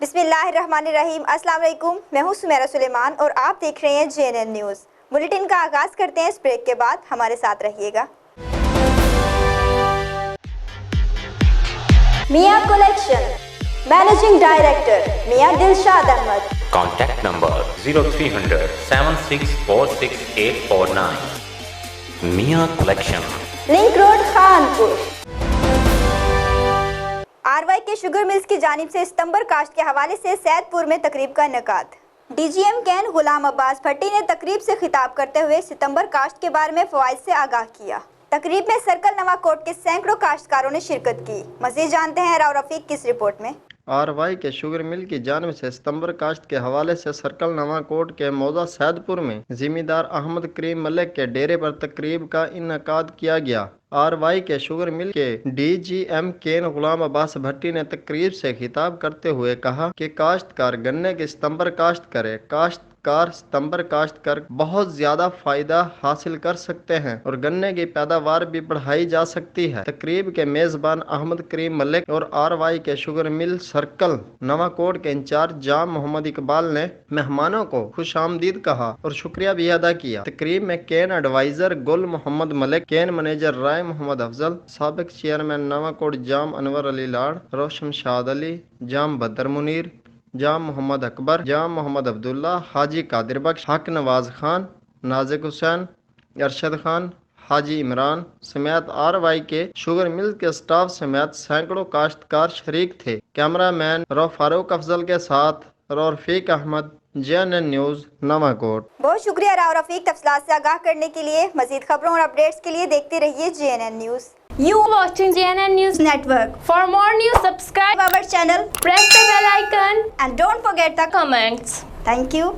बिस्मिल्लाहिर्रहमानिर्रहीम। अस्सलाम वालेकुम, मैं हूँ सुमेरा सुलेमान और आप देख रहे हैं JNN न्यूज़। बुलेटिन का आगाज करते हैं। इस ब्रेक के बाद हमारे साथ रहिएगा। Mian collection, managing director Mian Dilshad Ahmad. Contact number 0300 7646849. Mia Collection. Link road Khanpur. RY K sugar mills की जानिब से सितंबर काश्त के हवाले से सैदपुर में तकरीब का इनेकाद। DGM कैन गुलाम अब्बास भट्टी ने तकरीब से खिताब करते हुए सितंबर काश्त के बारे में फवाइद से आगाह किया। तकरीब में सर्कल नवाकोट के सैकड़ों काश्तकारों ने शिरकत की। मज़ीद जानते हैं राव रफीक की इस रिपोर्ट में। आरवाई के शुगर मिल की जानिब से सितंबर काश्त के हवाले से सर्कल नवाकोट के मौजा सैदपुर में जिम्मेदार अहमद करीम मलिक के डेरे पर तकरीब का इनेकाद किया गया। आरवाई के शुगर मिल के DGM कैन गुलाम अब्बास भट्टी ने तकरीब से खिताब करते हुए कहा कि काश्तकार गन्ने की सितंबर काश्त करे। काश्तकार सितंबर काश्त कर बहुत ज्यादा फायदा हासिल कर सकते हैं और गन्ने की पैदावार भी बढ़ाई जा सकती है। तकरीब के मेजबान अहमद करीम मलिक और आरवाई K sugar mill circle Nawakot के इंचार्ज जाम मोहम्मद इकबाल ने मेहमानों को खुश आमदीद कहा और शुक्रिया भी अदा किया। तकरीब में कैन एडवाइजर गुल मोहम्मद मलिक, कैन मैनेजर राय मोहम्मद अफजल, साबिक चेयरमैन नवाकोट जाम अनवर अली लाड़, रोशन शाद अली, जाम बदर मुनीर, जाम मोहम्मद अकबर, जाम मोहम्मद अब्दुल्ला, हाजी कादिर बख्श, हक नवाज खान, नाजिक हुसैन, अरशद खान, हाजी इमरान समेत आरवाई के शुगर मिल के स्टाफ समेत सैकड़ों काश्तकार शरीक थे। कैमरामैन रो फारूक अफजल के साथ रो रफीक अहमद, JNN न्यूज़ नवाकोट। बहुत शुक्रिया राव रफीक तफसीलात से आगाह करने के लिए। मजीद खबरों और अपडेट्स के लिए देखते रहिए JNN news. You watching JNN News Network. For more news, subscribe our channel, press the bell icon and don't forget the comments. Thank you.